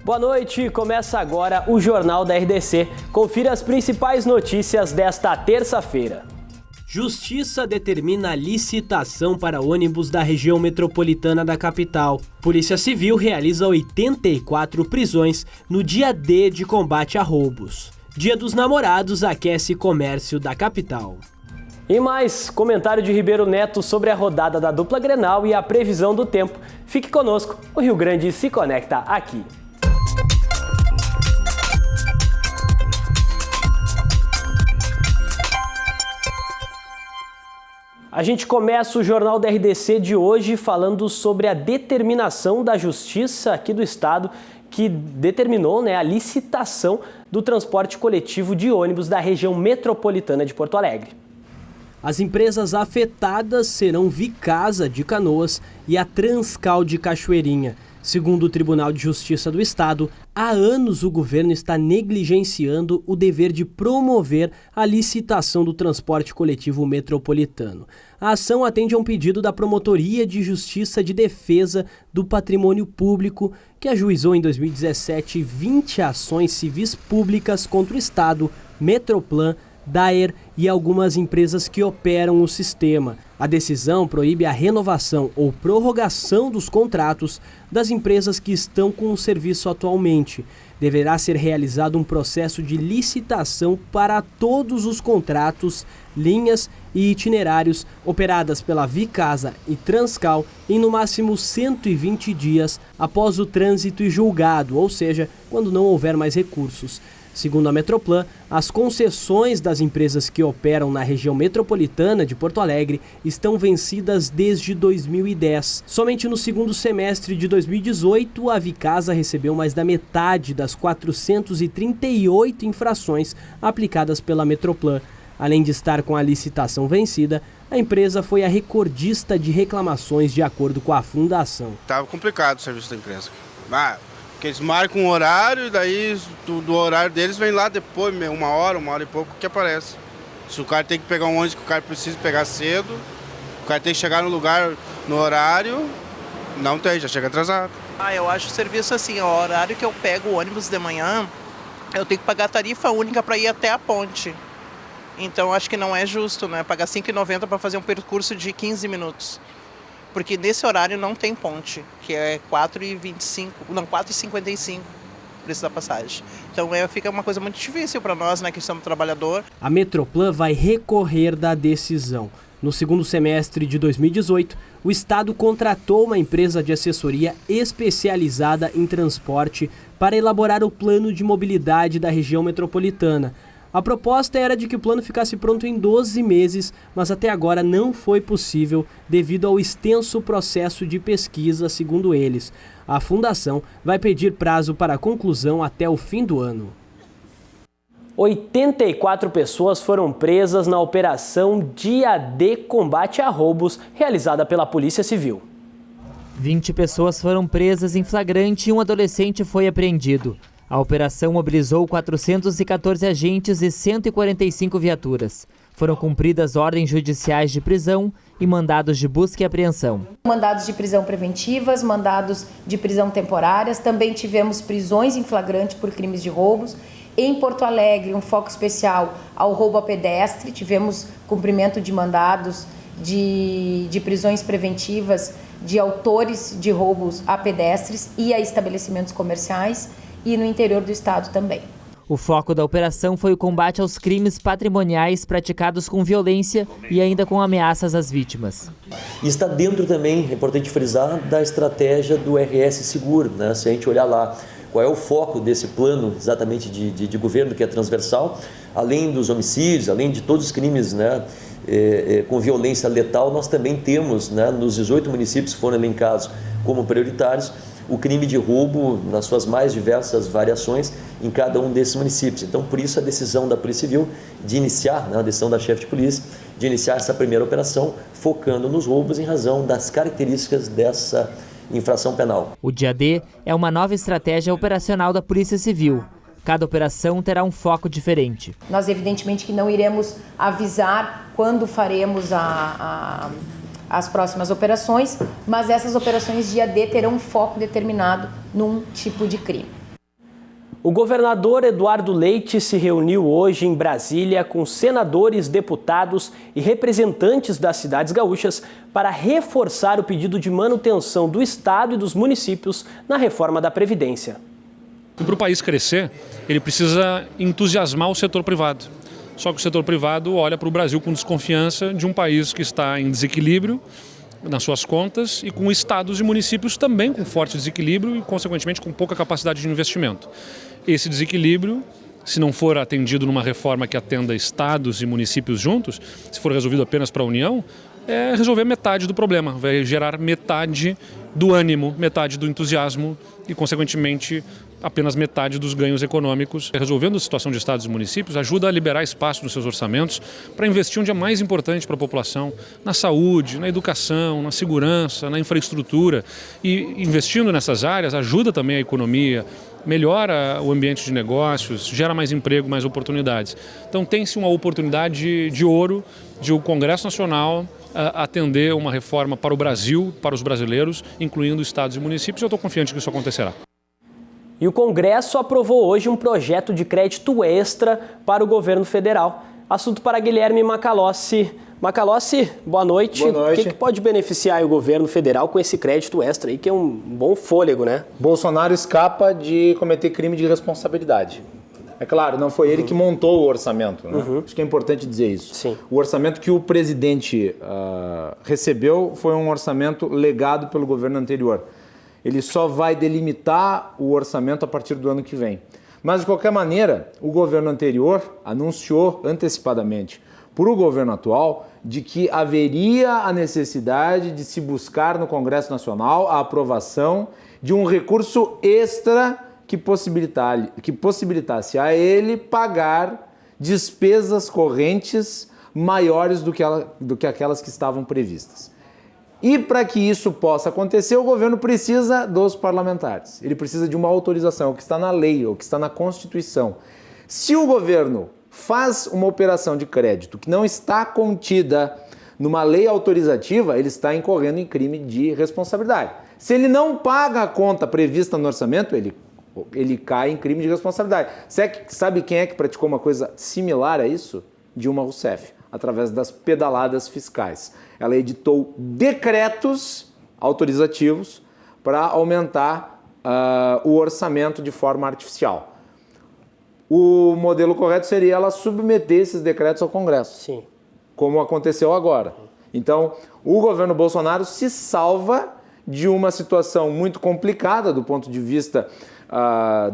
Boa noite, começa agora o Jornal da RDC. Confira as principais notícias desta terça-feira. Justiça determina licitação para ônibus da região metropolitana da capital. Polícia Civil realiza 84 prisões no dia D de combate a roubos. Dia dos Namorados aquece comércio da capital. E mais, comentário de Ribeiro Neto sobre a rodada da dupla Grenal e a previsão do tempo. Fique conosco, o Rio Grande se conecta aqui. A gente começa o Jornal da RDC de hoje falando sobre a determinação da Justiça aqui do Estado que determinou a licitação do transporte coletivo de ônibus da região metropolitana de Porto Alegre. As empresas afetadas serão Vicasa de Canoas e a Transcal de Cachoeirinha. Segundo o Tribunal de Justiça do Estado, há anos o governo está negligenciando o dever de promover a licitação do transporte coletivo metropolitano. A ação atende a um pedido da Promotoria de Justiça de Defesa do Patrimônio Público, que ajuizou em 2017 20 ações civis públicas contra o Estado, Metroplan, Daer e algumas empresas que operam o sistema. A decisão proíbe a renovação ou prorrogação dos contratos das empresas que estão com o serviço atualmente. Deverá ser realizado um processo de licitação para todos os contratos, linhas e itinerários operadas pela Vicasa e Transcal em no máximo 120 dias após o trânsito e julgado, ou seja, quando não houver mais recursos. Segundo a Metroplan, as concessões das empresas que operam na região metropolitana de Porto Alegre estão vencidas desde 2010. Somente no segundo semestre de 2018, a Vicasa recebeu mais da metade das 438 infrações aplicadas pela Metroplan. Além de estar com a licitação vencida, a empresa foi a recordista de reclamações de acordo com a fundação. Estava complicado o serviço da empresa. Porque eles marcam um horário e daí do horário deles vem lá depois, uma hora e pouco que aparece. Se o cara tem que pegar um ônibus que o cara precisa pegar cedo, o cara tem que chegar no lugar no horário, não tem, já chega atrasado. Eu acho o serviço assim, o horário que eu pego o ônibus de manhã, eu tenho que pagar tarifa única para ir até a ponte. Então acho que não é justo, né? Pagar R$ 5,90 para fazer um percurso de 15 minutos. Porque nesse horário não tem ponte, que é 4,55 o preço da passagem. Então fica uma coisa muito difícil para nós, né, que somos trabalhador. A Metroplan vai recorrer da decisão. No segundo semestre de 2018, o Estado contratou uma empresa de assessoria especializada em transporte para elaborar o plano de mobilidade da região metropolitana. A proposta era de que o plano ficasse pronto em 12 meses, mas até agora não foi possível devido ao extenso processo de pesquisa, segundo eles. A fundação vai pedir prazo para a conclusão até o fim do ano. 84 pessoas foram presas na operação Dia D Combate a Roubos, realizada pela Polícia Civil. 20 pessoas foram presas em flagrante e um adolescente foi apreendido. A operação mobilizou 414 agentes e 145 viaturas. Foram cumpridas ordens judiciais de prisão e mandados de busca e apreensão. Mandados de prisão preventivas, mandados de prisão temporárias. Também tivemos prisões em flagrante por crimes de roubos. Em Porto Alegre, um foco especial ao roubo a pedestre. Tivemos cumprimento de mandados de prisões preventivas de autores de roubos a pedestres e a estabelecimentos comerciais. E no interior do estado também. O foco da operação foi o combate aos crimes patrimoniais praticados com violência e ainda com ameaças às vítimas. E está dentro também, é importante frisar, da estratégia do RS Seguro, né? Se a gente olhar lá qual é o foco desse plano exatamente de governo, que é transversal, além dos homicídios, além de todos os crimes, né, com violência letal, nós também temos, né, nos 18 municípios que foram elencados como prioritários, o crime de roubo nas suas mais diversas variações em cada um desses municípios. Então, por isso a decisão da Polícia Civil de iniciar, a decisão da chefe de polícia, de iniciar essa primeira operação, focando nos roubos em razão das características dessa infração penal. O Dia D é uma nova estratégia operacional da Polícia Civil. Cada operação terá um foco diferente. Nós, evidentemente, que não iremos avisar quando faremos as próximas operações, mas essas operações Dia D terão um foco determinado num tipo de crime. O governador Eduardo Leite se reuniu hoje em Brasília com senadores, deputados e representantes das cidades gaúchas para reforçar o pedido de manutenção do Estado e dos municípios na reforma da Previdência. Para o país crescer, ele precisa entusiasmar o setor privado. Só que o setor privado olha para o Brasil com desconfiança de um país que está em desequilíbrio nas suas contas e com estados e municípios também com forte desequilíbrio e, consequentemente, com pouca capacidade de investimento. Esse desequilíbrio, se não for atendido numa reforma que atenda estados e municípios juntos, se for resolvido apenas para a União, é resolver metade do problema, vai gerar metade do ânimo, metade do entusiasmo e, consequentemente, apenas metade dos ganhos econômicos. Resolvendo a situação de estados e municípios ajuda a liberar espaço nos seus orçamentos para investir onde é mais importante para a população, na saúde, na educação, na segurança, na infraestrutura. E investindo nessas áreas ajuda também a economia, melhora o ambiente de negócios, gera mais emprego, mais oportunidades. Então tem-se uma oportunidade de ouro de o Congresso Nacional atender uma reforma para o Brasil, para os brasileiros, incluindo estados e municípios. Eu estou confiante que isso acontecerá. E o Congresso aprovou hoje um projeto de crédito extra para o governo federal. Assunto para Guilherme Macalossi. Macalossi, boa noite. Boa noite. O que pode beneficiar o governo federal com esse crédito extra aí, que é um bom fôlego, né? Bolsonaro escapa de cometer crime de responsabilidade. É claro, não foi ele que montou o orçamento, né? Acho que é importante dizer isso. Sim. O orçamento que o presidente recebeu foi um orçamento legado pelo governo anterior. Ele só vai delimitar o orçamento a partir do ano que vem. Mas, de qualquer maneira, o governo anterior anunciou antecipadamente para o governo atual de que haveria a necessidade de se buscar no Congresso Nacional a aprovação de um recurso extra que possibilitasse a ele pagar despesas correntes maiores do que aquelas que estavam previstas. E para que isso possa acontecer, o governo precisa dos parlamentares. Ele precisa de uma autorização, o que está na lei, o que está na Constituição. Se o governo faz uma operação de crédito que não está contida numa lei autorizativa, ele está incorrendo em crime de responsabilidade. Se ele não paga a conta prevista no orçamento, ele cai em crime de responsabilidade. Sabe quem é que praticou uma coisa similar a isso? Dilma Rousseff, através das pedaladas fiscais. Ela editou decretos autorizativos para aumentar o orçamento de forma artificial. O modelo correto seria ela submeter esses decretos ao Congresso, Sim. como aconteceu agora. Então, o governo Bolsonaro se salva de uma situação muito complicada do ponto de vista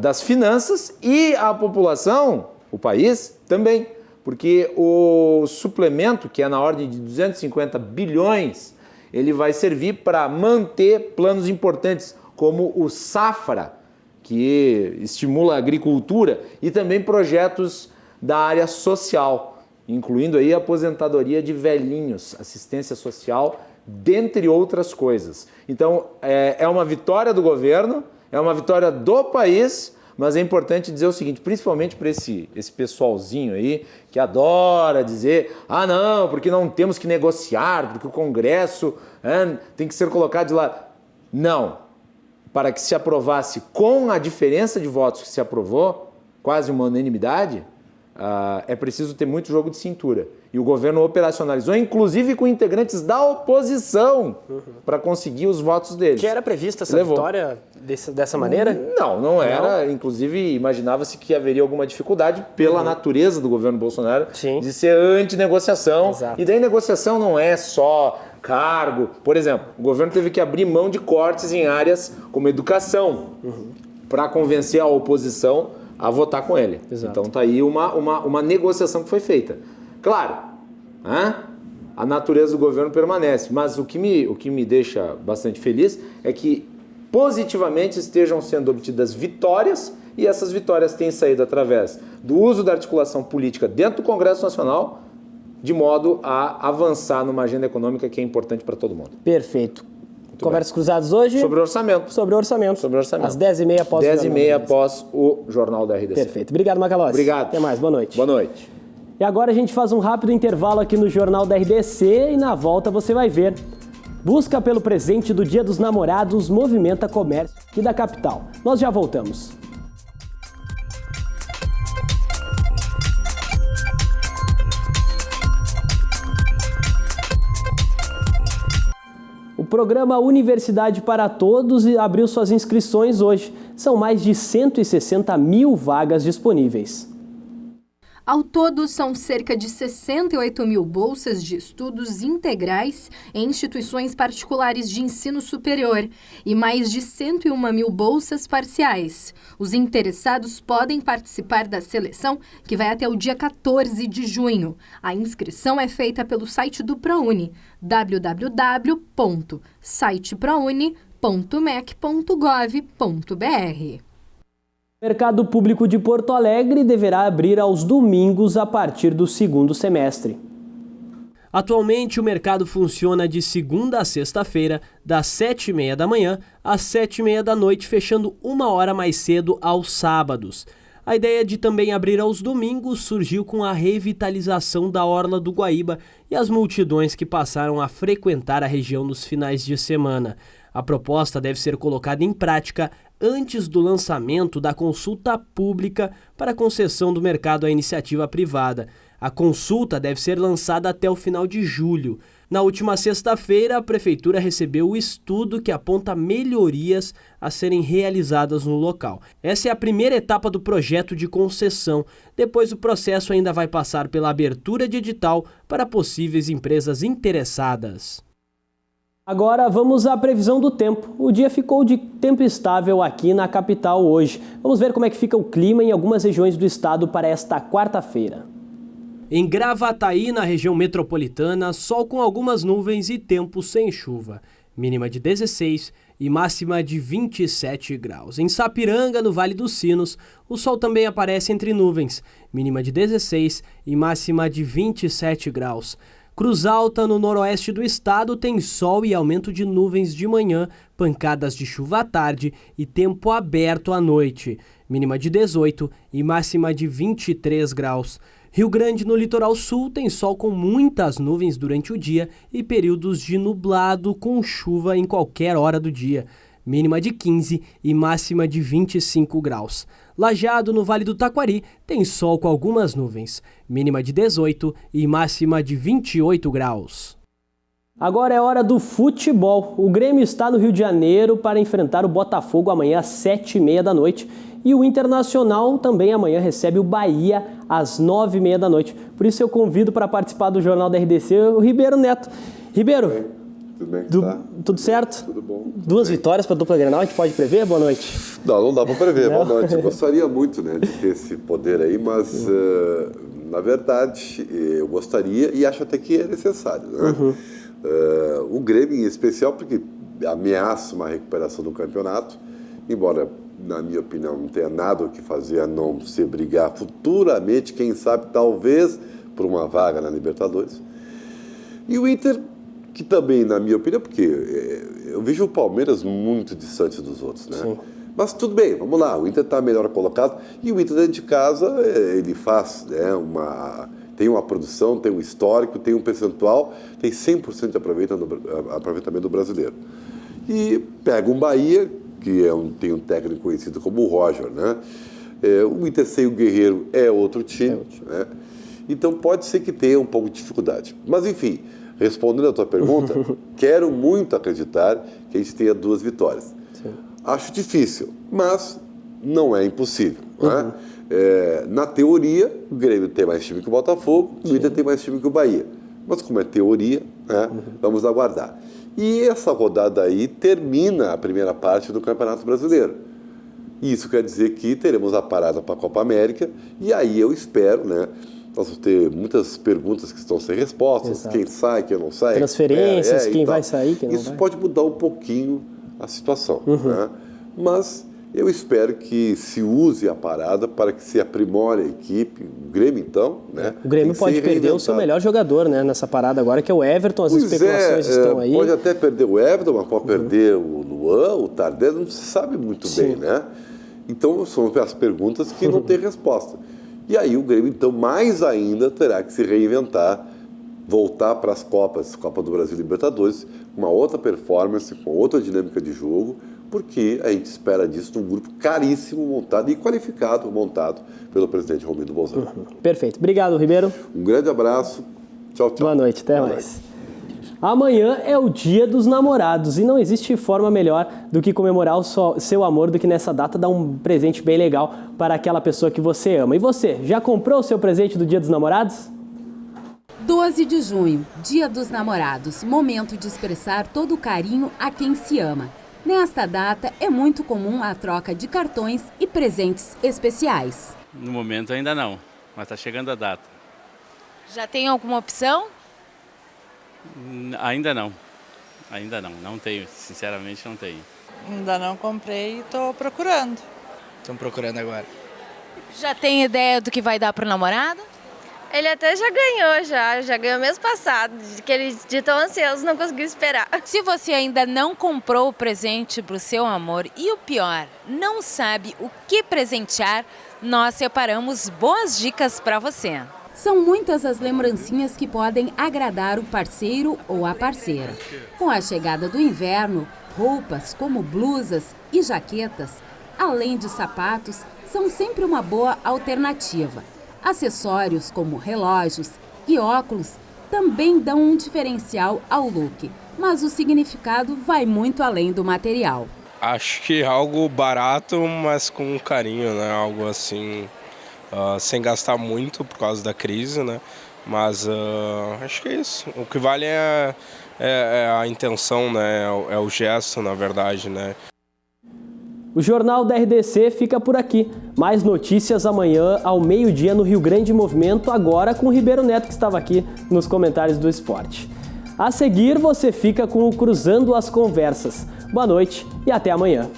das finanças e a população, o país, também. Porque o suplemento, que é na ordem de 250 bilhões, ele vai servir para manter planos importantes, como o Safra, que estimula a agricultura, e também projetos da área social, incluindo aí a aposentadoria de velhinhos, assistência social, dentre outras coisas. Então, é uma vitória do governo, é uma vitória do país, mas é importante dizer o seguinte, principalmente para esse pessoalzinho aí, que adora dizer, não, porque não temos que negociar, porque o Congresso tem que ser colocado de lado. Não, para que se aprovasse com a diferença de votos que se aprovou, quase uma unanimidade, é preciso ter muito jogo de cintura. E o governo operacionalizou, inclusive com integrantes da oposição, para conseguir os votos deles. Que era prevista essa vitória dessa maneira? Não era. Inclusive, imaginava-se que haveria alguma dificuldade pela natureza do governo Bolsonaro de ser anti-negociação. Exato. E daí negociação não é só cargo. Por exemplo, o governo teve que abrir mão de cortes em áreas como educação para convencer a oposição a votar com ele. Exato. Então está aí uma negociação que foi feita. Claro, a natureza do governo permanece, mas o que me deixa bastante feliz é que positivamente estejam sendo obtidas vitórias, e essas vitórias têm saído através do uso da articulação política dentro do Congresso Nacional, de modo a avançar numa agenda econômica que é importante para todo mundo. Perfeito. Conversas cruzadas hoje? Sobre orçamento. Sobre orçamento. Às 10h30 após 10h30 após o Jornal da RDC. Perfeito. Obrigado, Macalossi. Obrigado. Até mais. Boa noite. Boa noite. E agora a gente faz um rápido intervalo aqui no Jornal da RDC e na volta você vai ver. Busca pelo presente do Dia dos Namorados movimenta comércio aqui da capital. Nós já voltamos. programa Universidade para Todos abriu suas inscrições hoje. São mais de 160 mil vagas disponíveis. Ao todo, são cerca de 68 mil bolsas de estudos integrais em instituições particulares de ensino superior e mais de 101 mil bolsas parciais. Os interessados podem participar da seleção, que vai até o dia 14 de junho. A inscrição é feita pelo site do ProUni, www.siteprouni.mec.gov.br. O Mercado Público de Porto Alegre deverá abrir aos domingos a partir do segundo semestre. Atualmente, o mercado funciona de segunda a sexta-feira, das 7h30 da manhã às 7h30 da noite, fechando 1 hora mais cedo aos sábados. A ideia de também abrir aos domingos surgiu com a revitalização da Orla do Guaíba e as multidões que passaram a frequentar a região nos finais de semana. A proposta deve ser colocada em prática antes do lançamento da consulta pública para concessão do mercado à iniciativa privada. A consulta deve ser lançada até o final de julho. Na última sexta-feira, a Prefeitura recebeu o estudo que aponta melhorias a serem realizadas no local. Essa é a primeira etapa do projeto de concessão. Depois, o processo ainda vai passar pela abertura de edital para possíveis empresas interessadas. Agora vamos à previsão do tempo. O dia ficou de tempo estável aqui na capital hoje. Vamos ver como é que fica o clima em algumas regiões do estado para esta quarta-feira. Em Gravataí, na região metropolitana, sol com algumas nuvens e tempo sem chuva. Mínima de 16 e máxima de 27 graus. Em Sapiranga, no Vale dos Sinos, o sol também aparece entre nuvens. Mínima de 16 e máxima de 27 graus. Cruz Alta, no noroeste do estado, tem sol e aumento de nuvens de manhã, pancadas de chuva à tarde e tempo aberto à noite. Mínima de 18 e máxima de 23 graus. Rio Grande, no litoral sul, tem sol com muitas nuvens durante o dia e períodos de nublado com chuva em qualquer hora do dia. Mínima de 15 e máxima de 25 graus. Lajeado, no Vale do Taquari, tem sol com algumas nuvens. Mínima de 18 e máxima de 28 graus. Agora é hora do futebol. O Grêmio está no Rio de Janeiro para enfrentar o Botafogo amanhã às 7h30 da noite. E o Internacional também amanhã recebe o Bahia às 9h30 da noite. Por isso eu convido para participar do Jornal da RDC o Ribeiro Neto. Ribeiro, tudo bem? Tudo certo? Tudo bom. Duas vitórias para a dupla Grenal, a gente pode prever? Boa noite. Não dá para prever. Boa noite. Eu gostaria muito, de ter esse poder aí, mas na verdade eu gostaria e acho até que é necessário. Né? O Grêmio em especial, porque ameaça uma recuperação do campeonato, embora, na minha opinião, não tenha nada o que fazer a não se brigar futuramente, quem sabe, talvez, por uma vaga na Libertadores. E o Inter, que também, na minha opinião, porque eu vejo o Palmeiras muito distante dos outros, né? Sim. Mas tudo bem, vamos lá, o Inter está melhor colocado, e o Inter dentro de casa, ele faz tem uma produção, tem um histórico, tem um percentual, tem 100% de aproveitamento do brasileiro. E pega um Bahia, que tem um técnico conhecido como o Roger, né? O Inter sem o Guerreiro é outro time, né? Então pode ser que tenha um pouco de dificuldade. Mas enfim, respondendo a tua pergunta, quero muito acreditar que a gente tenha 2 vitórias. Sim. Acho difícil, mas não é impossível. Né? Na teoria, o Grêmio tem mais time que o Botafogo, o Inter tem mais time que o Bahia. Mas como é teoria, né? Vamos aguardar. E essa rodada aí termina a primeira parte do Campeonato Brasileiro. Isso quer dizer que teremos a parada para a Copa América, e aí eu espero, né? Nós vamos ter muitas perguntas que estão sem respostas. Exato. Quem sai, quem não sai. Transferências, quem vai sair, quem não vai. Isso pode mudar um pouquinho a situação. Né? Mas eu espero que se use a parada para que se aprimore a equipe. O Grêmio, então, né? O Grêmio pode perder o seu melhor jogador, né, nessa parada agora, que é o Everton. As especulações estão aí. Pode até perder o Everton, mas pode perder o Luan, o Tardelli, não se sabe muito bem, né? Então, são as perguntas que não têm resposta. E aí o Grêmio, então, mais ainda terá que se reinventar, voltar para as Copas, Copa do Brasil e Libertadores, uma outra performance, com outra dinâmica de jogo, porque a gente espera disso num grupo caríssimo montado e qualificado, montado pelo presidente Romildo Bolzano. Perfeito. Obrigado, Ribeiro. Um grande abraço. Tchau, tchau. Boa noite. Até mais. Amanhã é o Dia dos Namorados e não existe forma melhor do que comemorar o seu amor do que nessa data dar um presente bem legal para aquela pessoa que você ama. E você, já comprou o seu presente do Dia dos Namorados? 12 de junho, Dia dos Namorados, momento de expressar todo o carinho a quem se ama. Nesta data é muito comum a troca de cartões e presentes especiais. No momento ainda não, mas está chegando a data. Já tem alguma opção? Ainda não, não tenho, sinceramente não tenho. Ainda não comprei e estou procurando. Estão procurando agora. Já tem ideia do que vai dar pro namorado? Ele até já ganhou, já ganhou mês passado, que ele de tão ansioso não conseguiu esperar. Se você ainda não comprou o presente pro seu amor e o pior, não sabe o que presentear, nós separamos boas dicas para você. São muitas as lembrancinhas que podem agradar o parceiro ou a parceira. Com a chegada do inverno, roupas como blusas e jaquetas, além de sapatos, são sempre uma boa alternativa. Acessórios como relógios e óculos também dão um diferencial ao look, mas o significado vai muito além do material. Acho que algo barato, mas com carinho, né? Algo assim, sem gastar muito por causa da crise, né? Mas acho que é isso. O que vale é a intenção, né? É o gesto, na verdade, né? O Jornal da RDC fica por aqui. Mais notícias amanhã ao meio-dia no Rio Grande Movimento, agora com o Ribeiro Neto, que estava aqui nos comentários do esporte. A seguir, você fica com o Cruzando as Conversas. Boa noite e até amanhã.